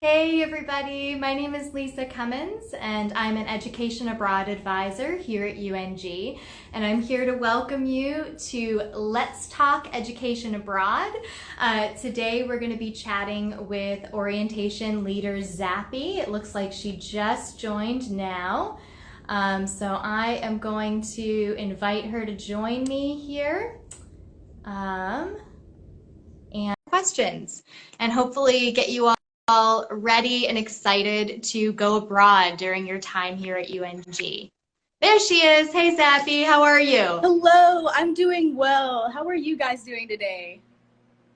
Hey everybody, my name is Lisa Cummins and I'm an Education Abroad Advisor here at UNG, and I'm here to welcome you to Let's Talk Education Abroad. Today we're going to be chatting with orientation leader Zappi. It looks like she just joined now. So I am going to invite her to join me here. And questions and hopefully get you all ready and excited to go abroad during your time here at UNG. There she is. Hey Zappi, how are you? Hello, I'm doing well. How are you guys doing today?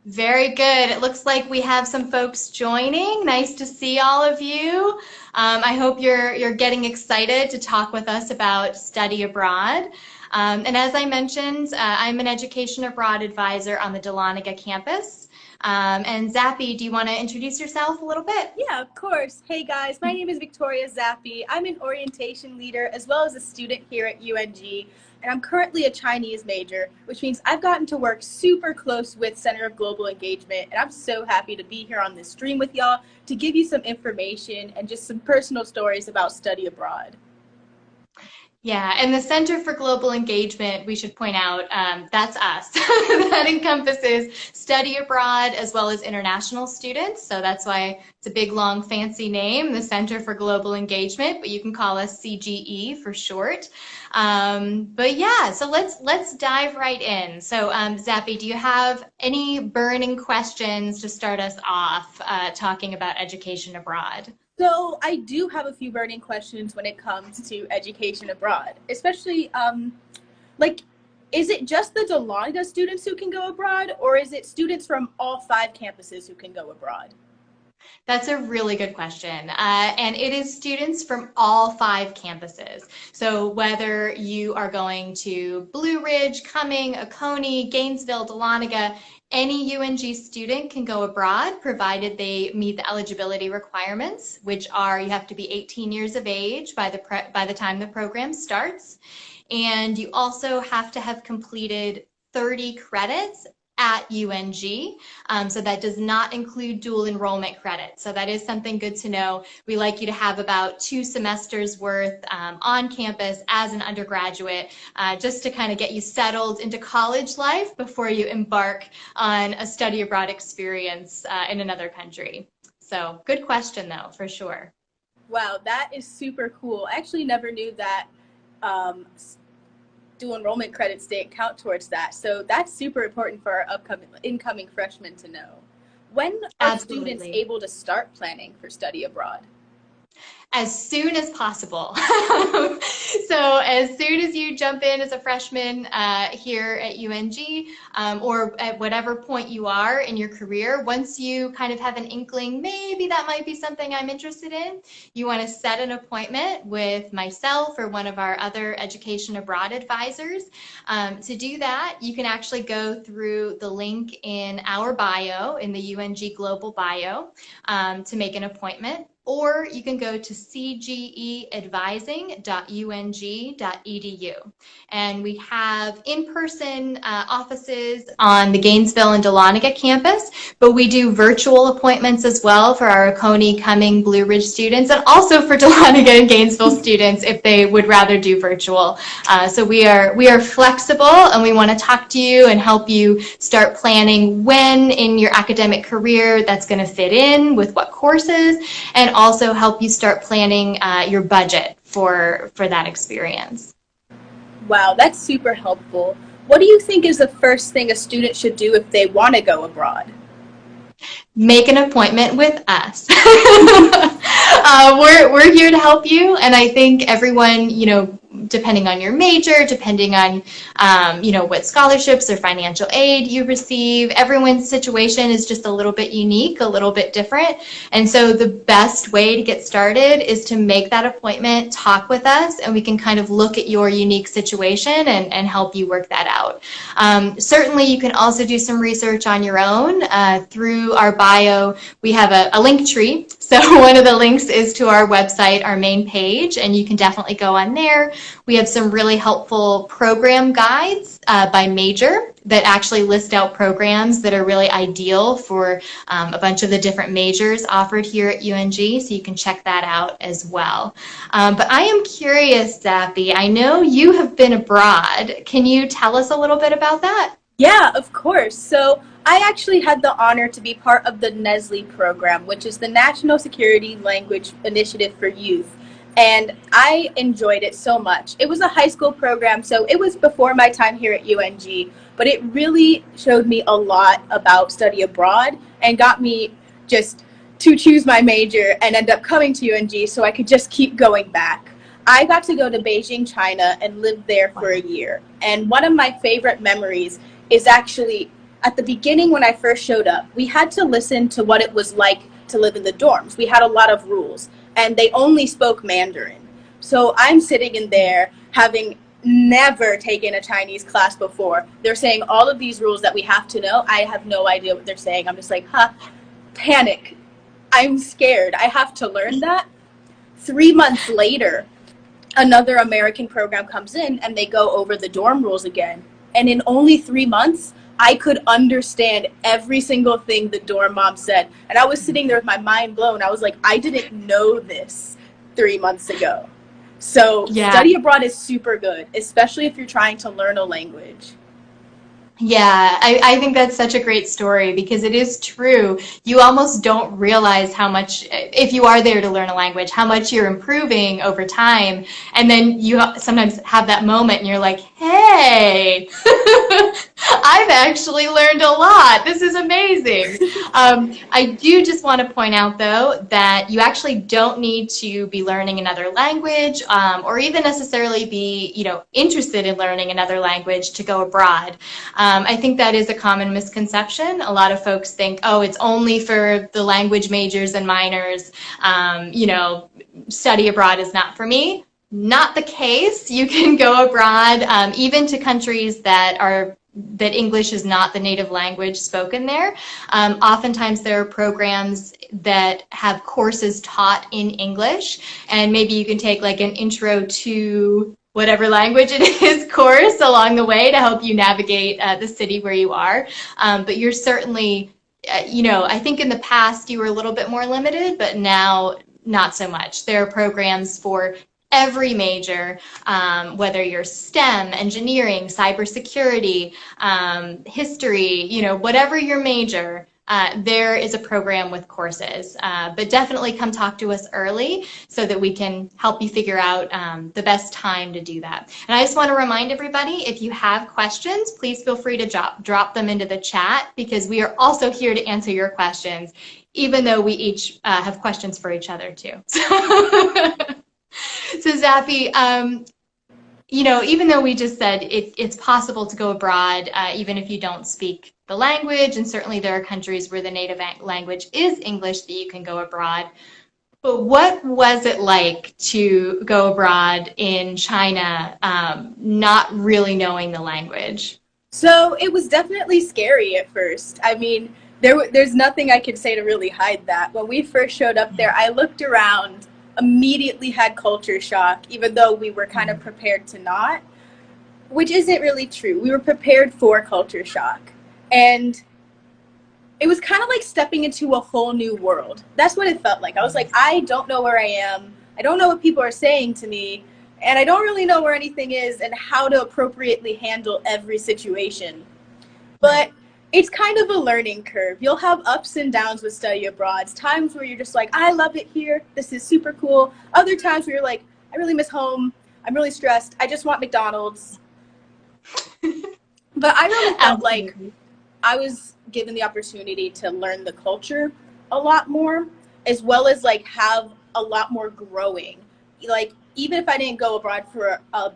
Very good. It looks like we have some folks joining. Nice to see all of you. I hope you're getting excited to talk with us about study abroad. And as I mentioned, I'm an Education Abroad Advisor on the Dahlonega campus. And Zappi, do you want to introduce yourself a little bit? Yeah, of course. Hey guys, my name is Victoria Zappi. I'm an orientation leader as well as a student here at UNG, and I'm currently a Chinese major, which means I've gotten to work super close with Center of Global Engagement, and I'm so happy to be here on this stream with y'all to give you some information and just some personal stories about study abroad. Yeah, and the Center for Global Engagement, we should point out, that's us. That encompasses study abroad as well as international students. So that's why it's a big, long, fancy name, the Center for Global Engagement, but you can call us CGE for short. But yeah, so let's dive right in. So Zappi, do you have any burning questions to start us off talking about education abroad? So I do have a few burning questions when it comes to education abroad, especially is it just the Dahlonega students who can go abroad, or is it students from all 5 campuses who can go abroad? That's a really good question. And it is students from all 5 campuses. So whether you are going to Blue Ridge, Cumming, Oconee, Gainesville, Dahlonega, any UNG student can go abroad provided they meet the eligibility requirements, which are you have to be 18 years of age by the time the program starts. And you also have to have completed 30 credits at UNG. So that does not include dual enrollment credits. So that is something good to know. We like you to have about 2 semesters worth on campus as an undergraduate, just to kind of get you settled into college life before you embark on a study abroad experience in another country. So good question though, for sure. Wow, that is super cool. I actually never knew that dual enrollment credits didn't count towards that. So that's super important for our incoming freshmen to know. When are Absolutely. students able to start planning for study abroad? As soon as possible. So as soon as you jump in as a freshman here at UNG, or at whatever point you are in your career, once you kind of have an inkling, maybe that might be something I'm interested in, you want to set an appointment with myself or one of our other education abroad advisors. To do that, you can actually go through the link in our bio, in the UNG Global bio, to make an appointment. Or you can go to cgeadvising.ung.edu. And we have in-person offices on the Gainesville and Dahlonega campus, but we do virtual appointments as well for our Oconee, Cumming, Blue Ridge students, and also for Dahlonega and Gainesville students if they would rather do virtual. So we are flexible, and we want to talk to you and help you start planning when in your academic career that's going to fit in with what courses, and also help you start planning your budget for that experience. Wow, that's super helpful. What do you think is the first thing a student should do if they want to go abroad? Make an appointment with us. We're here to help you, and I think everyone, depending on your major, depending on, what scholarships or financial aid you receive, everyone's situation is just a little bit unique, a little bit different. And so the best way to get started is to make that appointment, talk with us, and we can kind of look at your unique situation and help you work that out. Certainly, you can also do some research on your own through our bio. We have a link tree. So one of the links is to our website, our main page, and you can definitely go on there. We have some really helpful program guides by major that actually list out programs that are really ideal for a bunch of the different majors offered here at UNG, so you can check that out as well. But I am curious, Zappi, I know you have been abroad. Can you tell us a little bit about that? Yeah, of course. So I actually had the honor to be part of the NESLI program, which is the National Security Language Initiative for Youth. And I enjoyed it so much. It was a high school program, so it was before my time here at UNG, but it really showed me a lot about study abroad and got me just to choose my major and end up coming to UNG so I could just keep going back. I got to go to Beijing, China, and live there for a year. And one of my favorite memories is actually at the beginning when I first showed up, we had to listen to what it was like to live in the dorms. We had a lot of rules, and they only spoke Mandarin. So I'm sitting in there having never taken a Chinese class before. They're saying all of these rules that we have to know. I have no idea what they're saying. I'm just like, panic. I'm scared. I have to learn that. 3 months later, another American program comes in and they go over the dorm rules again. And in only 3 months, I could understand every single thing the dorm mom said. And I was sitting there with my mind blown. I was like, I didn't know this 3 months ago. So Yeah. Study abroad is super good, especially if you're trying to learn a language. Yeah, I think that's such a great story because it is true. You almost don't realize how much, if you are there to learn a language, how much you're improving over time. And then you sometimes have that moment and you're like, hey, I've actually learned a lot. This is amazing. I do just want to point out, though, that you actually don't need to be learning another language or even necessarily be, interested in learning another language to go abroad. I think that is a common misconception. A lot of folks think, oh, it's only for the language majors and minors. Study abroad is not for me. Not the case. You can go abroad, even to countries that English is not the native language spoken there. Oftentimes there are programs that have courses taught in English, and maybe you can take like an intro to whatever language it is course along the way to help you navigate the city where you are. But you're certainly, I think in the past you were a little bit more limited, but now not so much. There are programs for every major, whether you're STEM, engineering, cybersecurity, history, whatever your major, there is a program with courses. But definitely come talk to us early so that we can help you figure out the best time to do that. And I just want to remind everybody, if you have questions, please feel free to drop them into the chat because we are also here to answer your questions, even though we each have questions for each other too. So Zappi, even though we just said it's possible to go abroad, even if you don't speak the language, and certainly there are countries where the native language is English that you can go abroad. But what was it like to go abroad in China, not really knowing the language? So it was definitely scary at first. I mean, there's nothing I could say to really hide that. When we first showed up there, I looked around, immediately had culture shock, even though we were kind of prepared to not, which isn't really true. We were prepared for culture shock. And it was kind of like stepping into a whole new world. That's what it felt like. I was like, I don't know where I am. I don't know what people are saying to me. And I don't really know where anything is and how to appropriately handle every situation. But it's kind of a learning curve. You'll have ups and downs with study abroad. Times where you're just like, I love it here. This is super cool. Other times where you're like, I really miss home. I'm really stressed. I just want McDonald's. But I really felt like I was given the opportunity to learn the culture a lot more, as well as like have a lot more growing. Like, even if I didn't go abroad for a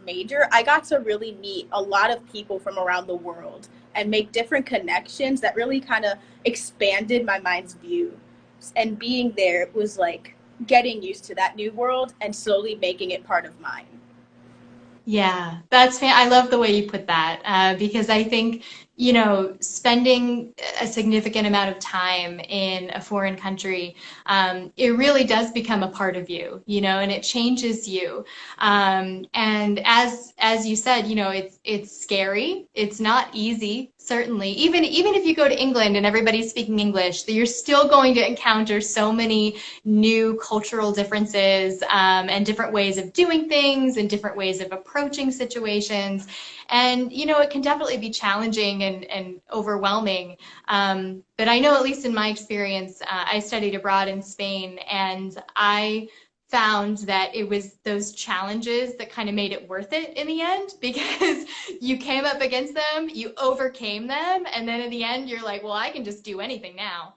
major, I got to really meet a lot of people from around the world and make different connections that really kind of expanded my mind's view. And being there was like getting used to that new world and slowly making it part of mine. Yeah, I love the way you put that because I think you know, spending a significant amount of time in a foreign country, it really does become a part of you, you know, and it changes you. And as you said, you know, it's scary. It's not easy, certainly. Even if you go to England and everybody's speaking English, you're still going to encounter so many new cultural differences, and different ways of doing things and different ways of approaching situations. And, you know, it can definitely be challenging and overwhelming. But I know, at least in my experience, I studied abroad in Spain, and I found that it was those challenges that kind of made it worth it in the end, because you came up against them, you overcame them, and then in the end you're like, well, I can just do anything now.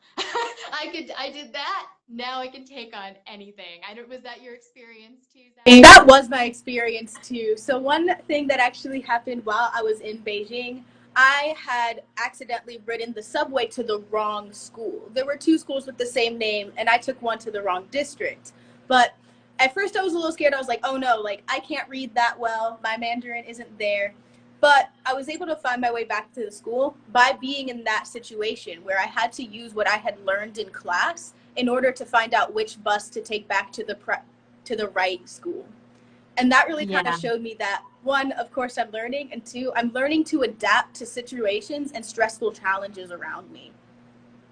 I did that, now I can take on anything. Was that your experience too, Zach? That was my experience too. So one thing that actually happened while I was in Beijing, I had accidentally ridden the subway to the wrong school. There were two schools with the same name, and I took one to the wrong district. But at first I was a little scared. I was like, oh no, like I can't read that well. My Mandarin isn't there. But I was able to find my way back to the school by being in that situation where I had to use what I had learned in class in order to find out which bus to take back to the right school. And that really kind of Yeah. showed me that, one, of course I'm learning, and two, I'm learning to adapt to situations and stressful challenges around me.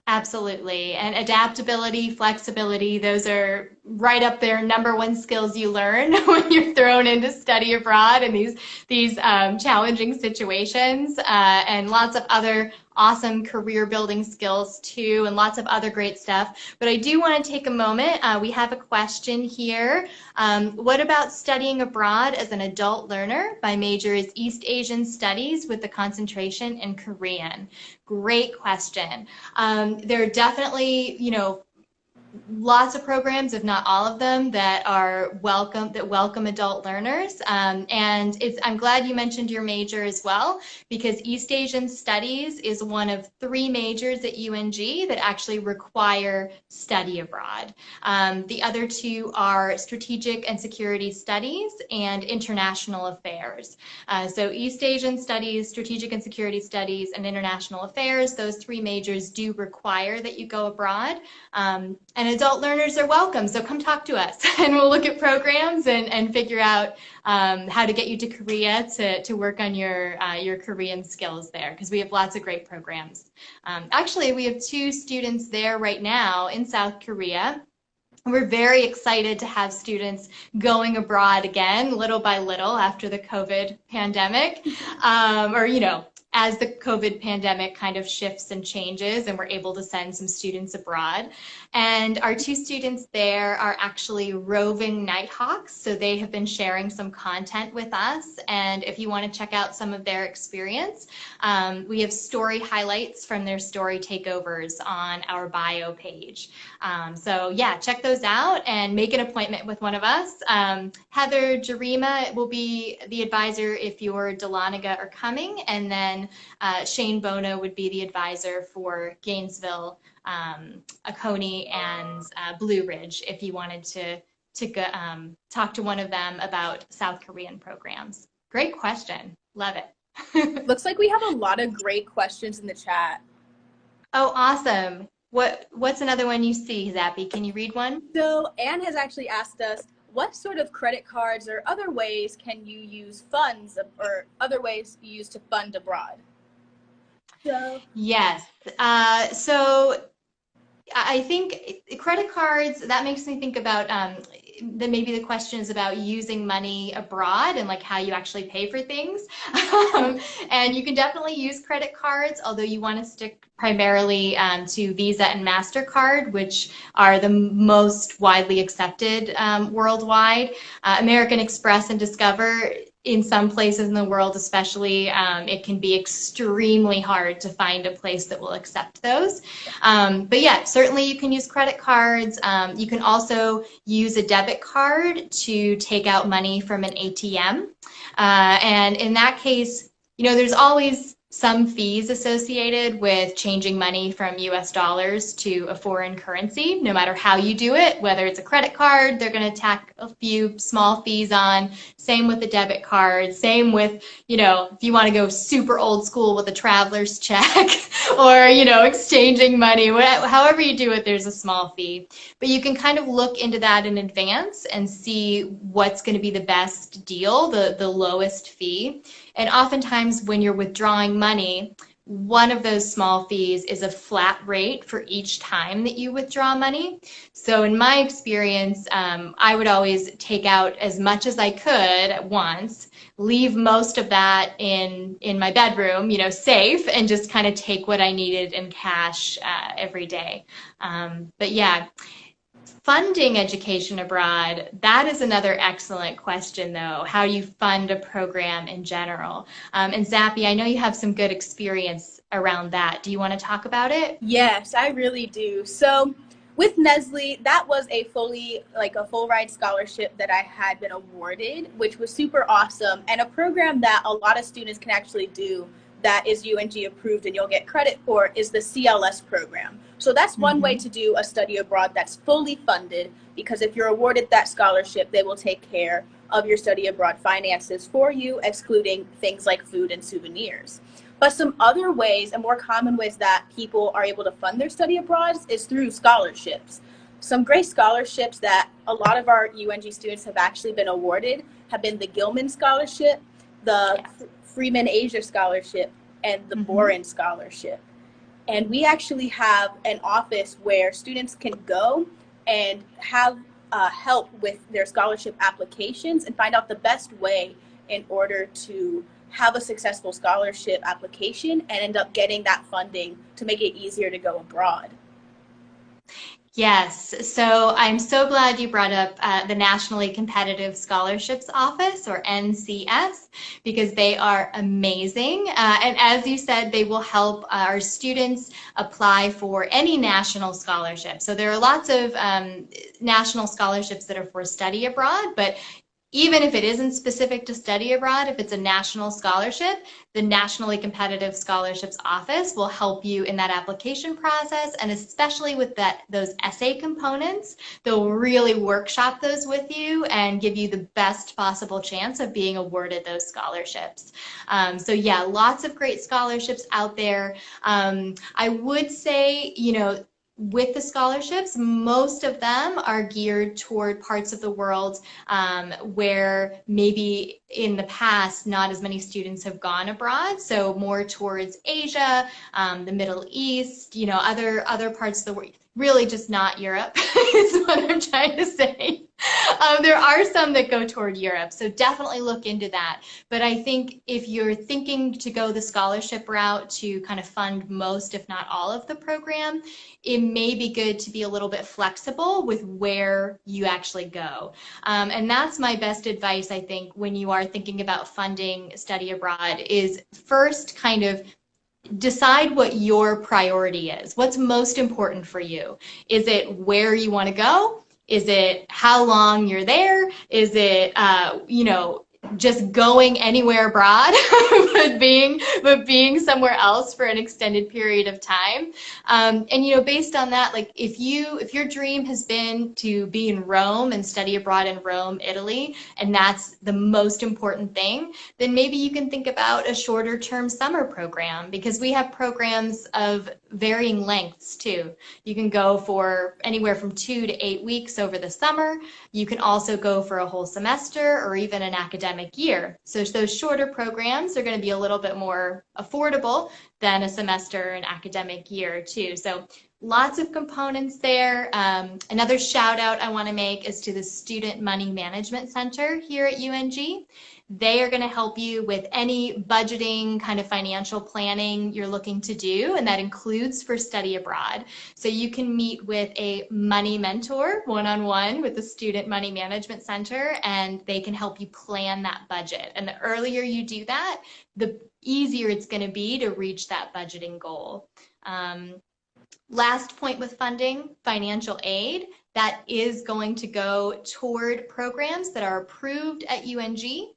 Absolutely. And adaptability, flexibility, those are right up there, number one skills you learn when you're thrown into study abroad in these challenging situations, and lots of other awesome career building skills too, and lots of other great stuff. But I do want to take a moment. We have a question here. What about studying abroad as an adult learner? My major is East Asian Studies with the concentration in Korean. Great question. There are definitely, you know, lots of programs, if not all of them, that welcome adult learners. I'm glad you mentioned your major as well, because East Asian Studies is one of 3 majors at UNG that actually require study abroad. The other 2 are Strategic and Security Studies and International Affairs. So East Asian Studies, Strategic and Security Studies, and International Affairs, those 3 majors do require that you go abroad. And adult learners are welcome, so come talk to us and we'll look at programs and figure out how to get you to Korea to work on your Korean skills there, because we have lots of great programs. Actually, we have 2 students there right now in South Korea. We're very excited to have students going abroad again, little by little, after the COVID pandemic, or, you know, as the COVID pandemic kind of shifts and changes, and we're able to send some students abroad. And our 2 students there are actually roving Nighthawks, so they have been sharing some content with us. And if you want to check out some of their experience, we have story highlights from their story takeovers on our bio page. So yeah, check those out and make an appointment with one of us. Heather Jarima will be the advisor if you're Dahlonega or Cumming, and then Shane Bono would be the advisor for Gainesville, Oconee, and Blue Ridge if you wanted to go, talk to one of them about South Korean programs. Great question. Love it. Looks like we have a lot of great questions in the chat. Oh, awesome. What's another one you see, Zappi? Can you read one? So Anne has actually asked us, what sort of credit cards or other ways can you use funds, or other ways you use to fund abroad? So Yes. So I think credit cards, that makes me think about maybe the question is about using money abroad and like how you actually pay for things. And you can definitely use credit cards, although you want to stick primarily to Visa and MasterCard, which are the most widely accepted worldwide. American Express and Discover, in some places in the world especially, it can be extremely hard to find a place that will accept those. But yeah, certainly you can use credit cards. You can also use a debit card to take out money from an ATM. And in that case, you know, there's always some fees associated with changing money from US dollars to a foreign currency, no matter how you do it, whether it's a credit card, they're going to tack a few small fees on. Same with the debit card. Same with, if you want to go super old school with a traveler's check or, exchanging money, however you do it, there's a small fee. But you can kind of look into that in advance and see what's going to be the best deal, the lowest fee. And oftentimes when you're withdrawing money, one of those small fees is a flat rate for each time that you withdraw money. So in my experience, I would always take out as much as I could at once, leave most of that in my bedroom, safe, and just kind of take what I needed in cash every day. But yeah. Funding education abroad, that is another excellent question, though. How do you fund a program in general? And Zappi, I know you have some good experience around that. Do you want to talk about it? Yes, I really do. So with Nestle, that was a full ride scholarship that I had been awarded, which was super awesome, and a program that a lot of students can actually do that is UNG approved and you'll get credit for is the CLS program. So that's one way to do a study abroad that's fully funded, because if you're awarded that scholarship, they will take care of your study abroad finances for you, excluding things like food and souvenirs. But some other ways and more common ways that people are able to fund their study abroad is through scholarships. Some great scholarships that a lot of our UNG students have actually been awarded have been the Gilman Scholarship, the Freeman Asia Scholarship, and the Boren Scholarship. And we actually have an office where students can go and have help with their scholarship applications and find out the best way in order to have a successful scholarship application and end up getting that funding to make it easier to go abroad. Yes, so I'm so glad you brought up the Nationally Competitive Scholarships Office, or NCS, because they are amazing. And as you said, they will help our students apply for any national scholarship. So there are lots of national scholarships that are for study abroad, but even if it isn't specific to study abroad, if it's a national scholarship, the Nationally Competitive Scholarships Office will help you in that application process, and especially with those essay components, they'll really workshop those with you and give you the best possible chance of being awarded those scholarships. So yeah, lots of great scholarships out there. I would say, with the scholarships, most of them are geared toward parts of the world where maybe in the past not as many students have gone abroad, so more towards Asia, the Middle East, other parts of the world. Really just not Europe is what I'm trying to say. There are some that go toward Europe, so definitely look into that. But I think if you're thinking to go the scholarship route to kind of fund most, if not all of the program, it may be good to be a little bit flexible with where you actually go. And that's my best advice, I think, when you are thinking about funding study abroad, is first kind of decide what your priority is. What's most important for you? Is it where you want to go? Is it how long you're there? Is it, just going anywhere abroad, but being somewhere else for an extended period of time? And based on that, like if your dream has been to be in Rome and study abroad in Rome, Italy, and that's the most important thing, then maybe you can think about a shorter term summer program, because we have programs of varying lengths too. You can go for anywhere from 2 to 8 weeks over the summer. You can also go for a whole semester or even an academic year. So those shorter programs are going to be a little bit more affordable than a semester or an academic year too. So lots of components there. Another shout out I want to make is to the Student Money Management Center here at UNG. They are going to help you with any budgeting, kind of financial planning you're looking to do, and that includes for study abroad. So you can meet with a money mentor one-on-one with the Student Money Management Center, and they can help you plan that budget. And the earlier you do that, the easier it's going to be to reach that budgeting goal. Last point with funding, financial aid. That is going to go toward programs that are approved at UNG.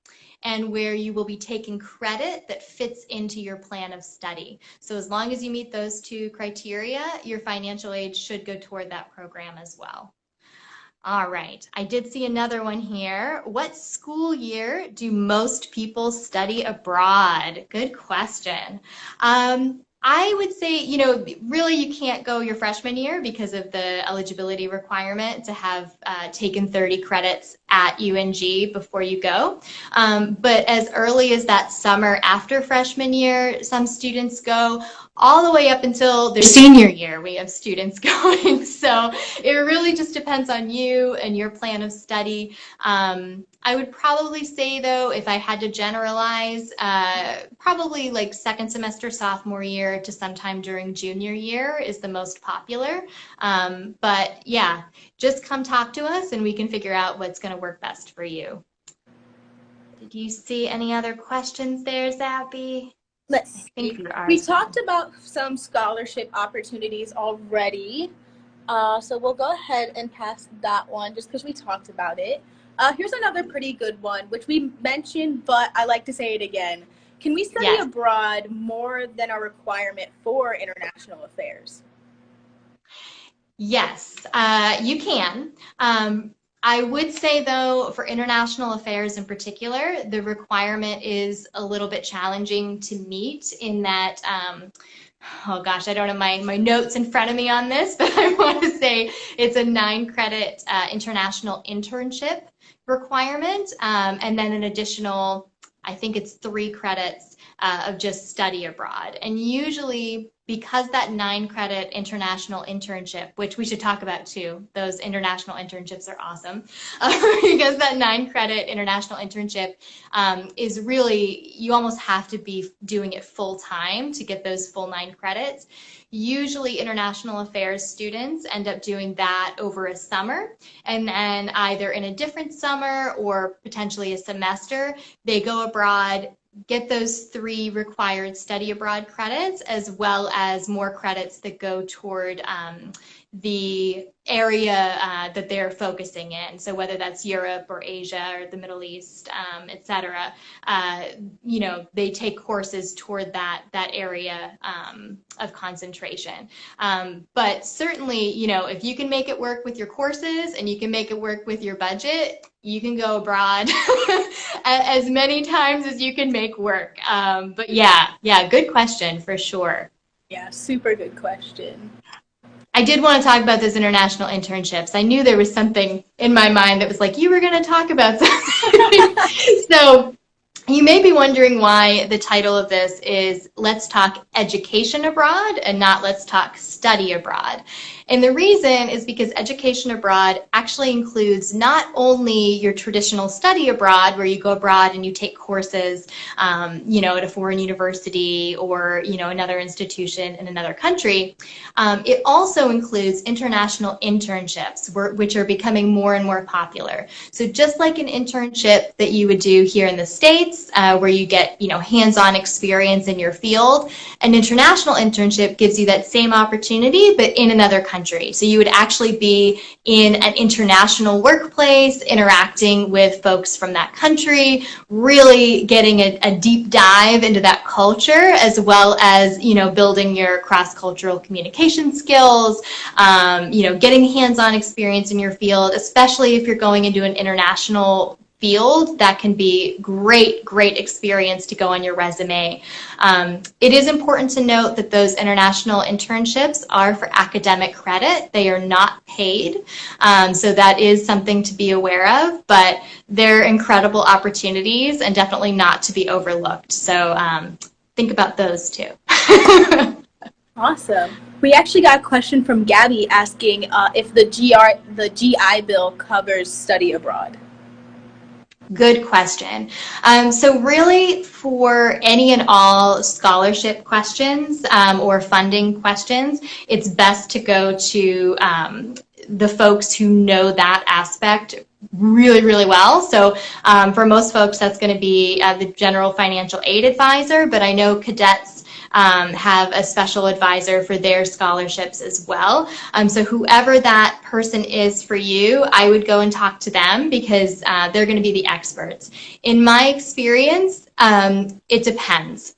and where you will be taking credit that fits into your plan of study. So as long as you meet those two criteria, your financial aid should go toward that program as well. All right, I did see another one here. What school year do most people study abroad? Good question. I would say, you know, really you can't go your freshman year because of the eligibility requirement to have taken 30 credits at UNG before you go. But as early as that summer after freshman year, some students go. All the way up until their senior year, we have students going. So it really just depends on you and your plan of study. I would probably say, though, if I had to generalize, probably like second semester sophomore year to sometime during junior year is the most popular. But yeah, just come talk to us and we can figure out what's going to work best for you. Did you see any other questions there, Zappi? Let's see. We talked about some scholarship opportunities already. So we'll go ahead and pass that one just because we talked about it. Here's another pretty good one, which we mentioned, but I like to say it again. Can we study abroad more than a requirement for international affairs? Yes, you can. I would say, though, for international affairs in particular, the requirement is a little bit challenging to meet in that, oh gosh, I don't have my notes in front of me on this, but I want to say it's a 9-credit international internship requirement, and then an additional, I think it's 3 credits of just study abroad. And usually, because that 9-credit international internship, which we should talk about too, those international internships are awesome, because that 9-credit international internship is really, you almost have to be doing it full time to get those full 9 credits. Usually international affairs students end up doing that over a summer, and then either in a different summer or potentially a semester, they go abroad, get those 3 required study abroad credits, as well as more credits that go toward the area that they're focusing in. So whether that's Europe or Asia or the Middle East, et cetera, you know, they take courses toward that area of concentration. But certainly, you know, if you can make it work with your courses and you can make it work with your budget, you can go abroad as many times as you can make work. But yeah, good question for sure. Yeah, super good question. I did want to talk about those international internships. I knew there was something in my mind that was like, you were going to talk about something. So you may be wondering why the title of this is Let's Talk Education Abroad and not Let's Talk Study Abroad. And the reason is because education abroad actually includes not only your traditional study abroad, where you go abroad and you take courses, you know, at a foreign university or, you know, another institution in another country. It also includes international internships, which are becoming more and more popular. So just like an internship that you would do here in the States, where you get, you know, hands-on experience in your field, an international internship gives you that same opportunity, but in another country. So you would actually be in an international workplace, interacting with folks from that country, really getting a deep dive into that culture, as well as, you know, building your cross-cultural communication skills, you know, getting hands-on experience in your field, especially if you're going into an international field. That can be great experience to go on your resume. It is important to note that those international internships are for academic credit. They are not paid. So that is something to be aware of, but they're incredible opportunities and definitely not to be overlooked. So think about those too. Awesome. We actually got a question from Gabby asking if the GI Bill covers study abroad. Good question. So really, for any and all scholarship questions or funding questions, it's best to go to the folks who know that aspect really well. So for most folks, that's going to be the general financial aid advisor, but I know cadets have a special advisor for their scholarships as well. So whoever that person is for you, I would go and talk to them because they're going to be the experts. In my experience, it depends.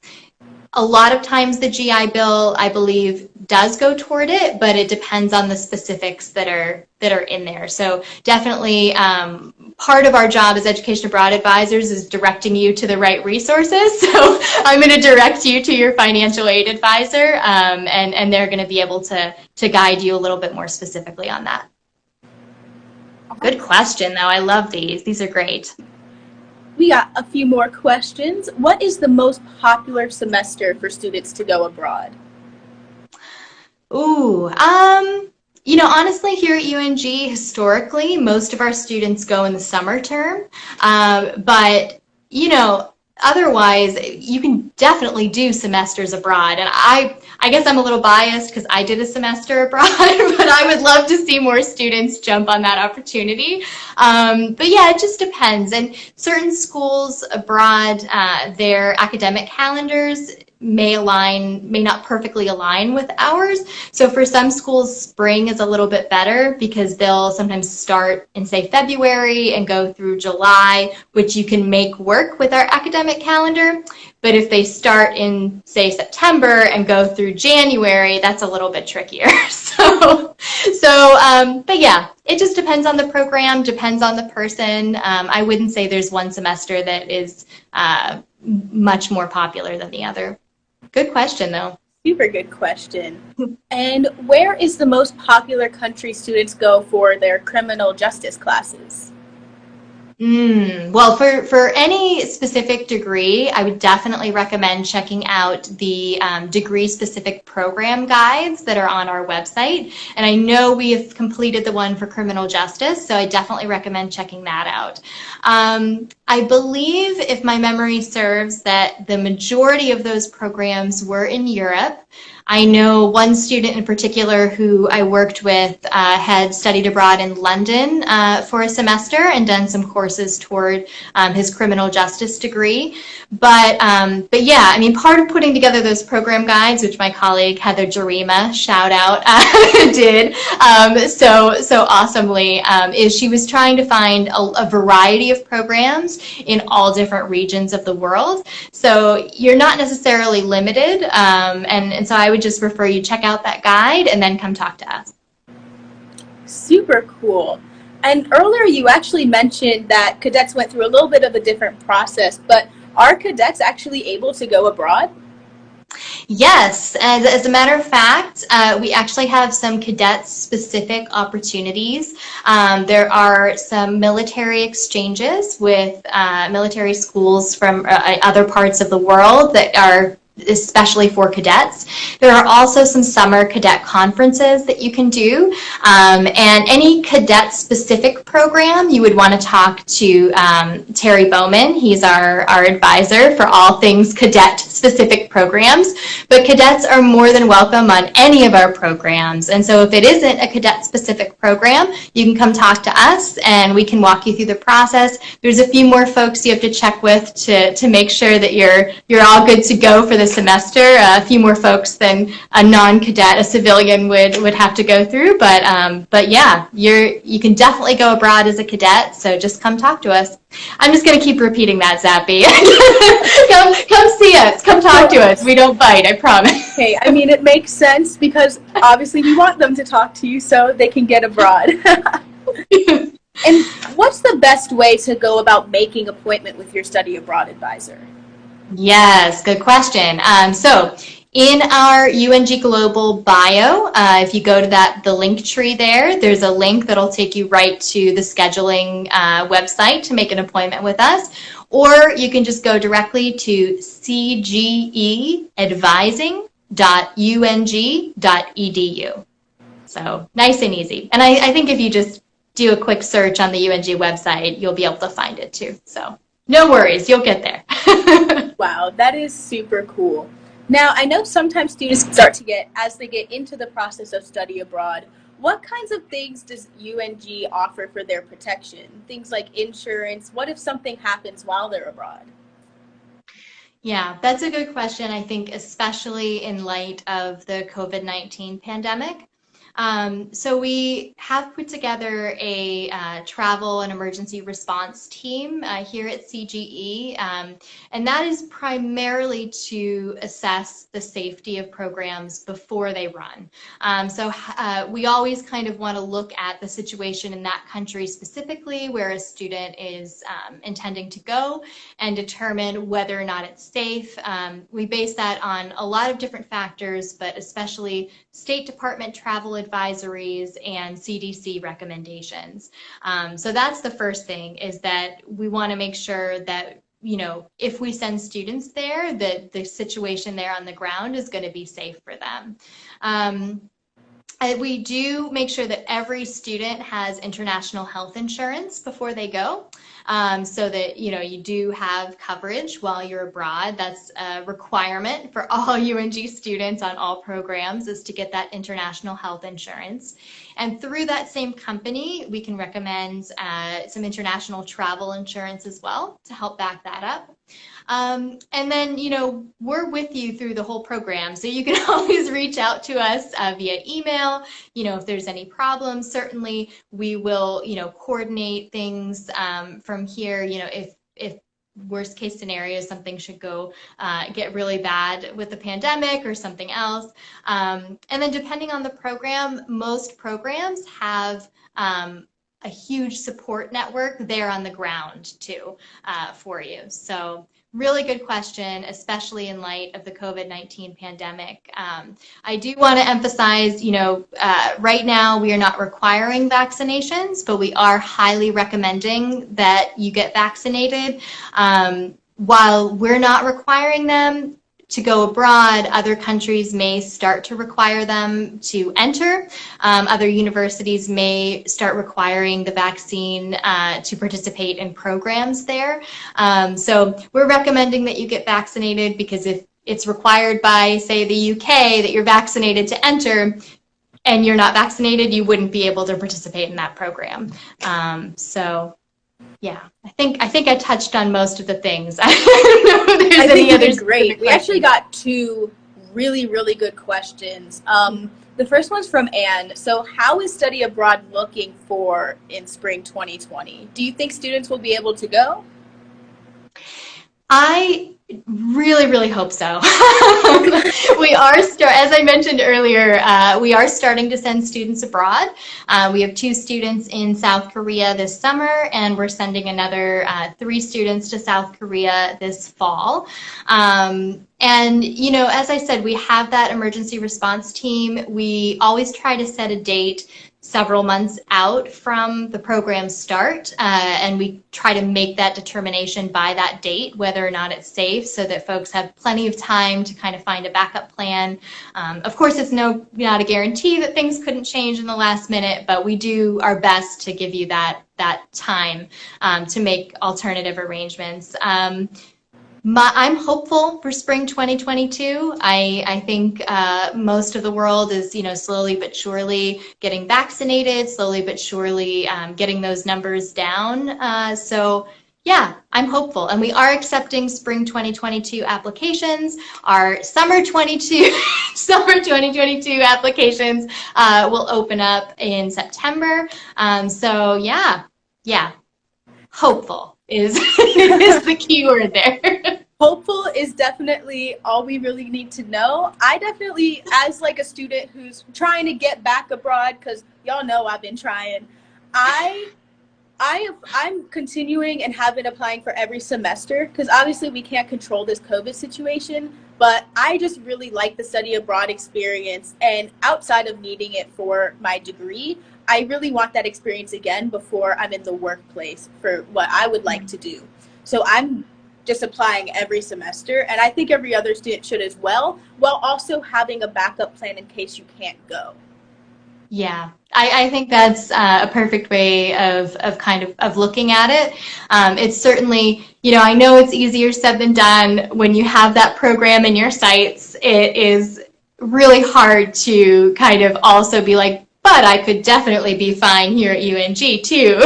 A lot of times the GI Bill, I believe, does go toward it, but it depends on the specifics that are in there. So definitely part of our job as education abroad advisors is directing you to the right resources. So I'm going to direct you to your financial aid advisor, and they're going to be able to guide you a little bit more specifically on that. Good question, though. I love these. These are great. We got a few more questions. What is the most popular semester for students to go abroad? Ooh, honestly, here at UNG, historically, most of our students go in the summer term. But, otherwise, you can definitely do semesters abroad. And I guess I'm a little biased because I did a semester abroad, but I would love to see more students jump on that opportunity. But yeah, it just depends. And certain schools abroad, their academic calendars may not perfectly align with ours. So for some schools, spring is a little bit better because they'll sometimes start in, say, February and go through July, which you can make work with our academic calendar. But if they start in, say, September and go through January, that's a little bit trickier. But yeah, it just depends on the program, depends on the person. I wouldn't say there's one semester that is much more popular than the other. Good question, though. Super good question. And where is the most popular country students go for their criminal justice classes? Well, for any specific degree, I would definitely recommend checking out the degree-specific program guides that are on our website. And I know we have completed the one for criminal justice, so I definitely recommend checking that out. I believe, if my memory serves, that the majority of those programs were in Europe. I know one student in particular who I worked with had studied abroad in London for a semester and done some courses toward his criminal justice degree. But yeah, I mean, part of putting together those program guides, which my colleague Heather Jarima, shout out, did so awesomely, is she was trying to find a variety of programs in all different regions of the world. So you're not necessarily limited, and so I would just refer you check out that guide and then come talk to us. Super cool. And earlier you actually mentioned that cadets went through a little bit of a different process, but are cadets actually able to go abroad? Yes, as a matter of fact, we actually have some cadet-specific opportunities. There are some military exchanges with military schools from other parts of the world that are especially for cadets. There are also some summer cadet conferences that you can do, and any cadet-specific program, you would want to talk to Terry Bowman. He's our advisor for all things cadet-specific programs, but cadets are more than welcome on any of our programs, and so if it isn't a cadet-specific program, you can come talk to us, and we can walk you through the process. There's a few more folks you have to check with to make sure that you're all good to go for the semester. A few more folks than a non-cadet, a civilian would have to go through, but yeah, you can definitely go abroad as a cadet, so just come talk to us. I'm just going to keep repeating that, Zappi. come see us, come talk to us. We don't bite, I promise. Okay, I mean, it makes sense because obviously we want them to talk to you so they can get abroad. And what's the best way to go about making an appointment with your study abroad advisor? Yes, good question. So in our UNG Global bio, if you go to the link tree there's a link that'll take you right to the scheduling website to make an appointment with us. Or you can just go directly to cgeadvising.ung.edu. So nice and easy. And I think if you just do a quick search on the UNG website, you'll be able to find it too. So no worries, you'll get there. Wow, that is super cool. Now, I know sometimes students start to as they get into the process of study abroad, what kinds of things does UNG offer for their protection? Things like insurance. What if something happens while they're abroad? Yeah, that's a good question. I think especially in light of the COVID-19 pandemic. So we have put together a travel and emergency response team here at CGE, and that is primarily to assess the safety of programs before they run. We always kind of want to look at the situation in that country specifically where a student is intending to go and determine whether or not it's safe. We base that on a lot of different factors, but especially State Department travel advisories and CDC recommendations. So that's the first thing, is that we want to make sure that, you know, if we send students there, that the situation there on the ground is going to be safe for them. We do make sure that every student has international health insurance before they go, so that, you know, you do have coverage while you're abroad. That's a requirement for all UNG students on all programs, is to get that international health insurance. And through that same company, we can recommend some international travel insurance as well to help back that up. And then, you know, we're with you through the whole program, so you can always reach out to us via email. You know, if there's any problems, certainly we will, you know, coordinate things from here. You know, if worst case scenario, something should go get really bad with the pandemic or something else. And then depending on the program, most programs have a huge support network there on the ground too for you. So really good question, especially in light of the COVID-19 pandemic. I do want to emphasize, you know, right now we are not requiring vaccinations, but we are highly recommending that you get vaccinated. While we're not requiring them to go abroad, other countries may start to require them to enter. Other universities may start requiring the vaccine to participate in programs there. So we're recommending that you get vaccinated, because if it's required by, say, the UK that you're vaccinated to enter, and you're not vaccinated, you wouldn't be able to participate in that program. Yeah, I think I touched on most of the things. I don't know if there's any others. Great. We actually got two really good questions. The first one's from Anne. So how is study abroad looking for in spring 2020? Do you think students will be able to go? I really hope so. We are, as I mentioned earlier, we are starting to send students abroad. We have 2 students in South Korea this summer, and we're sending another 3 students to South Korea this fall. And, you know, as I said, we have that emergency response team. We always try to set a date several months out from the program's start, and we try to make that determination by that date whether or not it's safe, so that folks have plenty of time to kind of find a backup plan. Of course, it's not a guarantee that things couldn't change in the last minute, but we do our best to give you that time to make alternative arrangements. I'm hopeful for spring 2022. I think most of the world is, you know, slowly but surely getting vaccinated, slowly but surely getting those numbers down. So yeah, I'm hopeful. And we are accepting spring 2022 applications. Our summer 2022 applications will open up in September. So yeah, hopeful is the key word there. Hopeful is definitely all we really need to know. I definitely, as like a student who's trying to get back abroad, because y'all know I've been trying, I'm continuing and have been applying for every semester, because obviously we can't control this COVID situation, but I just really like the study abroad experience, and outside of needing it for my degree, I really want that experience again before I'm in the workplace for what I would like to do. So I'm just applying every semester, and I think every other student should as well, while also having a backup plan in case you can't go. Yeah, I think that's a perfect way of kind of looking at it. It's certainly, you know, I know it's easier said than done. When you have that program in your sights, it is really hard to kind of also be like, but I could definitely be fine here at UNG too.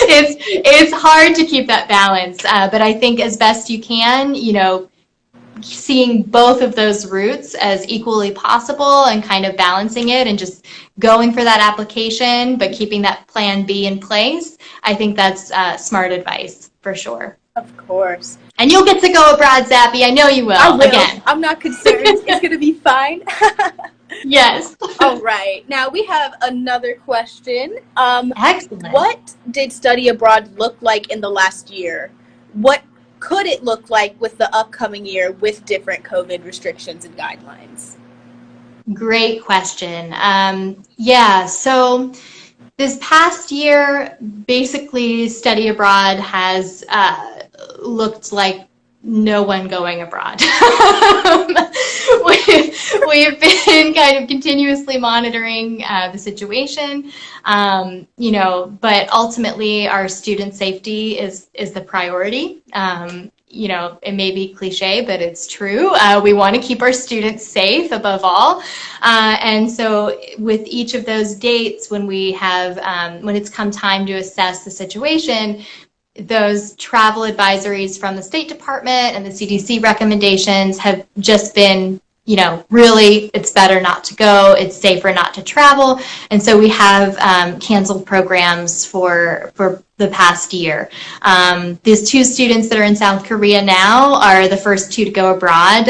It's hard to keep that balance, but I think as best you can, seeing both of those routes as equally possible and kind of balancing it and just going for that application, but keeping that plan B in place. I think that's smart advice for sure. Of course. And you'll get to go abroad, Zappi. I know you will. I will. Again. I'm not concerned. It's going to be fine. Yes. All right. Now we have another question. Excellent. What did study abroad look like in the last year? What could it look like with the upcoming year with different COVID restrictions and guidelines? Great question. So this past year, basically study abroad has looked like no one going abroad. We've been kind of continuously monitoring the situation, but ultimately our student safety is the priority. It may be cliche, but it's true. We want to keep our students safe above all. And so with each of those dates, when it's come time to assess the situation, those travel advisories from the State Department and the CDC recommendations have just been, really, it's better not to go, it's safer not to travel. And so we have canceled programs for the past year. These 2 students that are in South Korea now are the first 2 to go abroad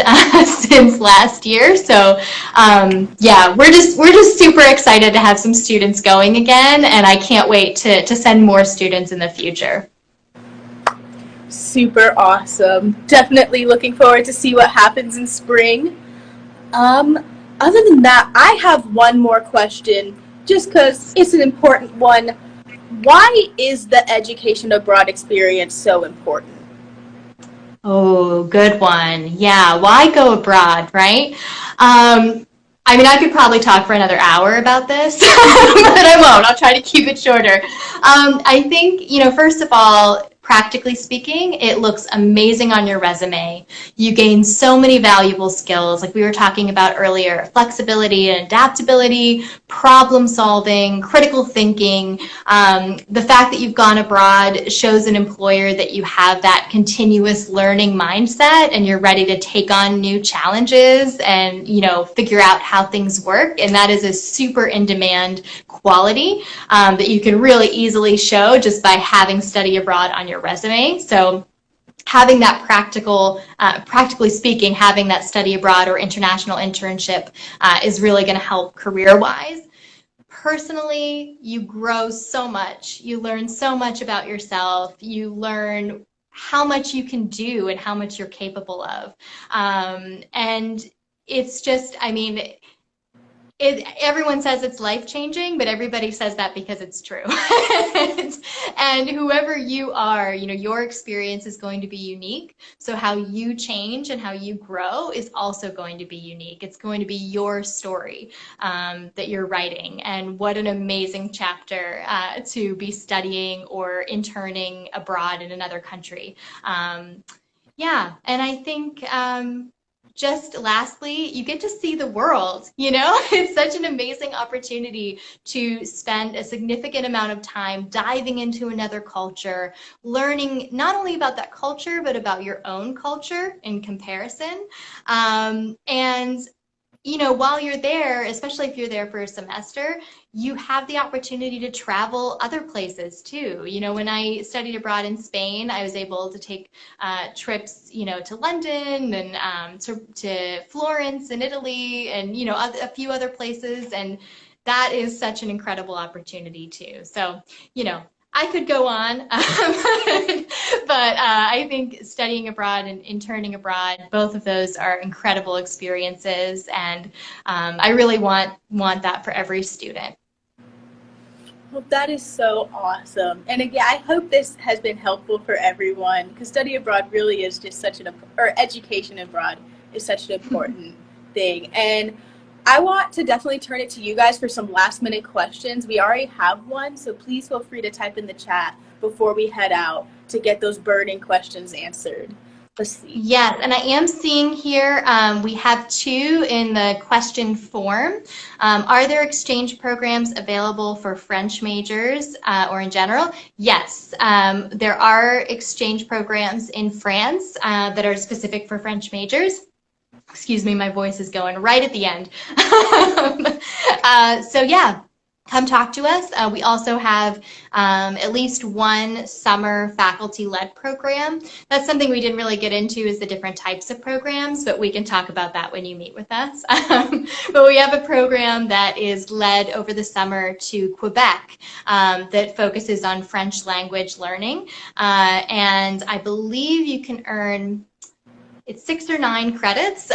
since last year. So we're just super excited to have some students going again, and I can't wait to send more students in the future. Super awesome. Definitely looking forward to see what happens in spring. Other than that, I have one more question, just because it's an important one. Why is the education abroad experience so important? Oh, good one. Yeah, why go abroad, right? I could probably talk for another hour about this, but I won't. I'll try to keep it shorter. I think, first of all, practically speaking, it looks amazing on your resume. You gain so many valuable skills, like we were talking about earlier: flexibility and adaptability, problem solving, critical thinking. The fact that you've gone abroad shows an employer that you have that continuous learning mindset and you're ready to take on new challenges and, figure out how things work. And that is a super in-demand quality that you can really easily show just by having study abroad on your resume. So having that practically speaking, having that study abroad or international internship is really going to help career-wise. Personally, you grow so much. You learn so much about yourself. You learn how much you can do and how much you're capable of. And it's just, everyone says it's life-changing, but everybody says that because it's true. And whoever you are, your experience is going to be unique. So how you change and how you grow is also going to be unique. It's going to be your story that you're writing. And what an amazing chapter to be studying or interning abroad in another country. And I think just lastly, you get to see the world. It's such an amazing opportunity to spend a significant amount of time diving into another culture, learning not only about that culture, but about your own culture in comparison. And while you're there, especially if you're there for a semester, you have the opportunity to travel other places too. When I studied abroad in Spain, I was able to take trips, to London and to Florence in Italy and, a few other places. And that is such an incredible opportunity too. So, I could go on, but I think studying abroad and interning abroad, both of those are incredible experiences, and I really want that for every student. Well, that is so awesome. And again, I hope this has been helpful for everyone, because study abroad really is just education abroad is such an important thing. And I want to definitely turn it to you guys for some last minute questions. We already have one, so please feel free to type in the chat before we head out to get those burning questions answered. Let's see. Yes, and I am seeing here we have two in the question form. Are there exchange programs available for French majors or in general? Yes, there are exchange programs in France that are specific for French majors. Excuse me, my voice is going right at the end. So yeah, come talk to us. We also have at least one summer faculty-led program. That's something we didn't really get into, is the different types of programs, but we can talk about that when you meet with us. But we have a program that is led over the summer to Quebec that focuses on French language learning. And I believe you can earn, it's 6 or 9 credits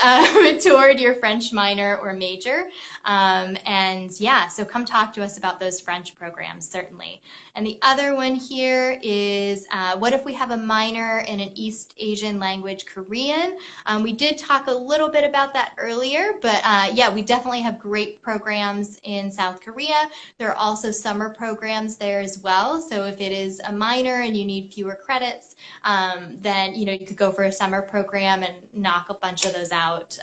toward your French minor or major. And yeah, so come talk to us about those French programs, certainly. And the other one here is, what if we have a minor in an East Asian language, Korean? We did talk a little bit about that earlier, but yeah, we definitely have great programs in South Korea. There are also summer programs there as well. So if it is a minor and you need fewer credits, then you could go for a summer program and knock a bunch of those out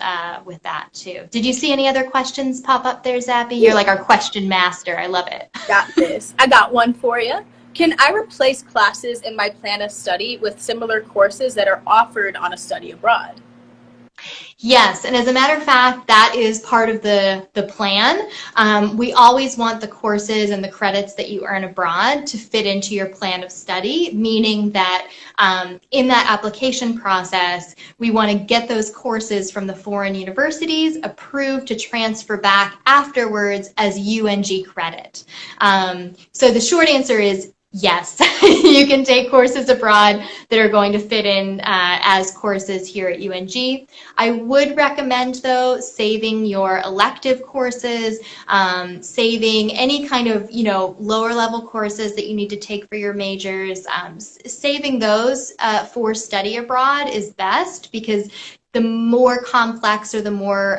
with that too. Did you see any other questions pop up there, Zappi? You're like our question master. I love it. Got this. I got one for you. Can I replace classes in my plan of study with similar courses that are offered on a study abroad? Yes, and as a matter of fact, that is part of the plan. We always want the courses and the credits that you earn abroad to fit into your plan of study, meaning that in that application process, we want to get those courses from the foreign universities approved to transfer back afterwards as UNG credit. So the short answer is yes, you can take courses abroad that are going to fit in as courses here at UNG. I would recommend, though, saving your elective courses, saving any kind of, lower level courses that you need to take for your majors. Saving those for study abroad is best, because the more complex or the more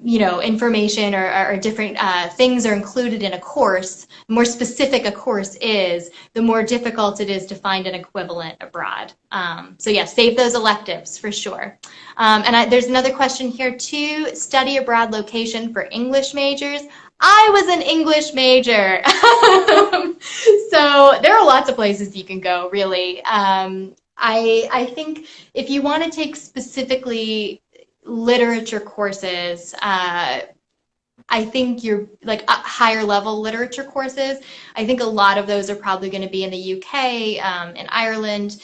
information or different things are included in a course, the more specific a course is, the more difficult it is to find an equivalent abroad. So yeah, save those electives for sure. And there's another question here too, study abroad location for English majors. I was an English major. So there are lots of places you can go, really. I think if you want to take specifically literature courses, I think you're like higher level literature courses. I think a lot of those are probably going to be in the UK, in Ireland,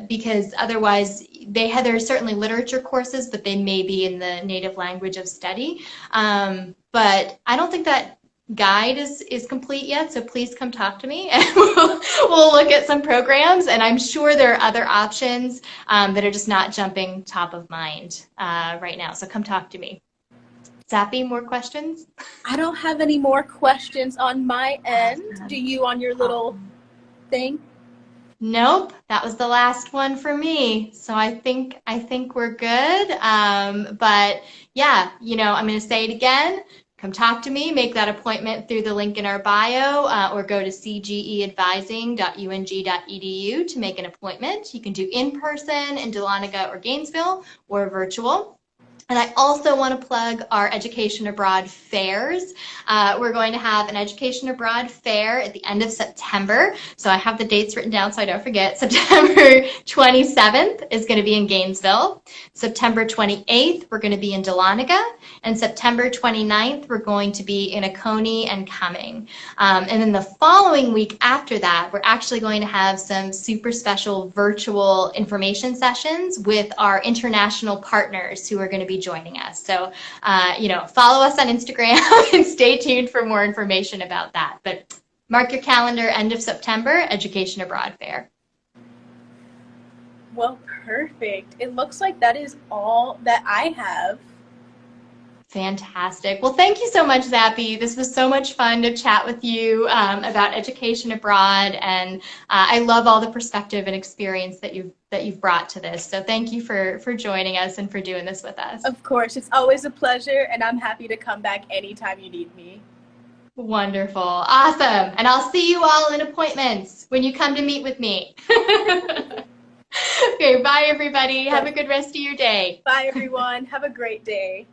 because otherwise there are certainly literature courses, but they may be in the native language of study. But I don't think that guide is complete yet, so please come talk to me and we'll look at some programs, and I'm sure there are other options that are just not jumping top of mind right now, so come talk to me. Zappi, more questions? I don't have any more questions on my end. Do you on your little thing? Nope, that was the last one for me. So I think we're good. But yeah, I'm going to say it again. Come talk to me, make that appointment through the link in our bio, or go to cgeadvising.ung.edu to make an appointment. You can do in person in Dahlonega or Gainesville, or virtual. And I also want to plug our Education Abroad fairs. We're going to have an Education Abroad fair at the end of September. So I have the dates written down so I don't forget. September 27th is going to be in Gainesville. September 28th, we're going to be in Dahlonega. And September 29th, we're going to be in Oconee and Cummins. And then the following week after that, we're actually going to have some super special virtual information sessions with our international partners who are going to be joining us. So, follow us on Instagram and stay tuned for more information about that. But mark your calendar, end of September, Education Abroad Fair. Well, perfect. It looks like that is all that I have. Fantastic. Well, thank you so much, Zappi. This was so much fun to chat with you about education abroad, and I love all the perspective and experience that you've brought to this. So thank you for joining us and for doing this with us. Of course, it's always a pleasure, and I'm happy to come back anytime you need me. Wonderful. Awesome. And I'll see you all in appointments when you come to meet with me. Okay, bye everybody. Have a good rest of your day. Bye, everyone. Have a great day.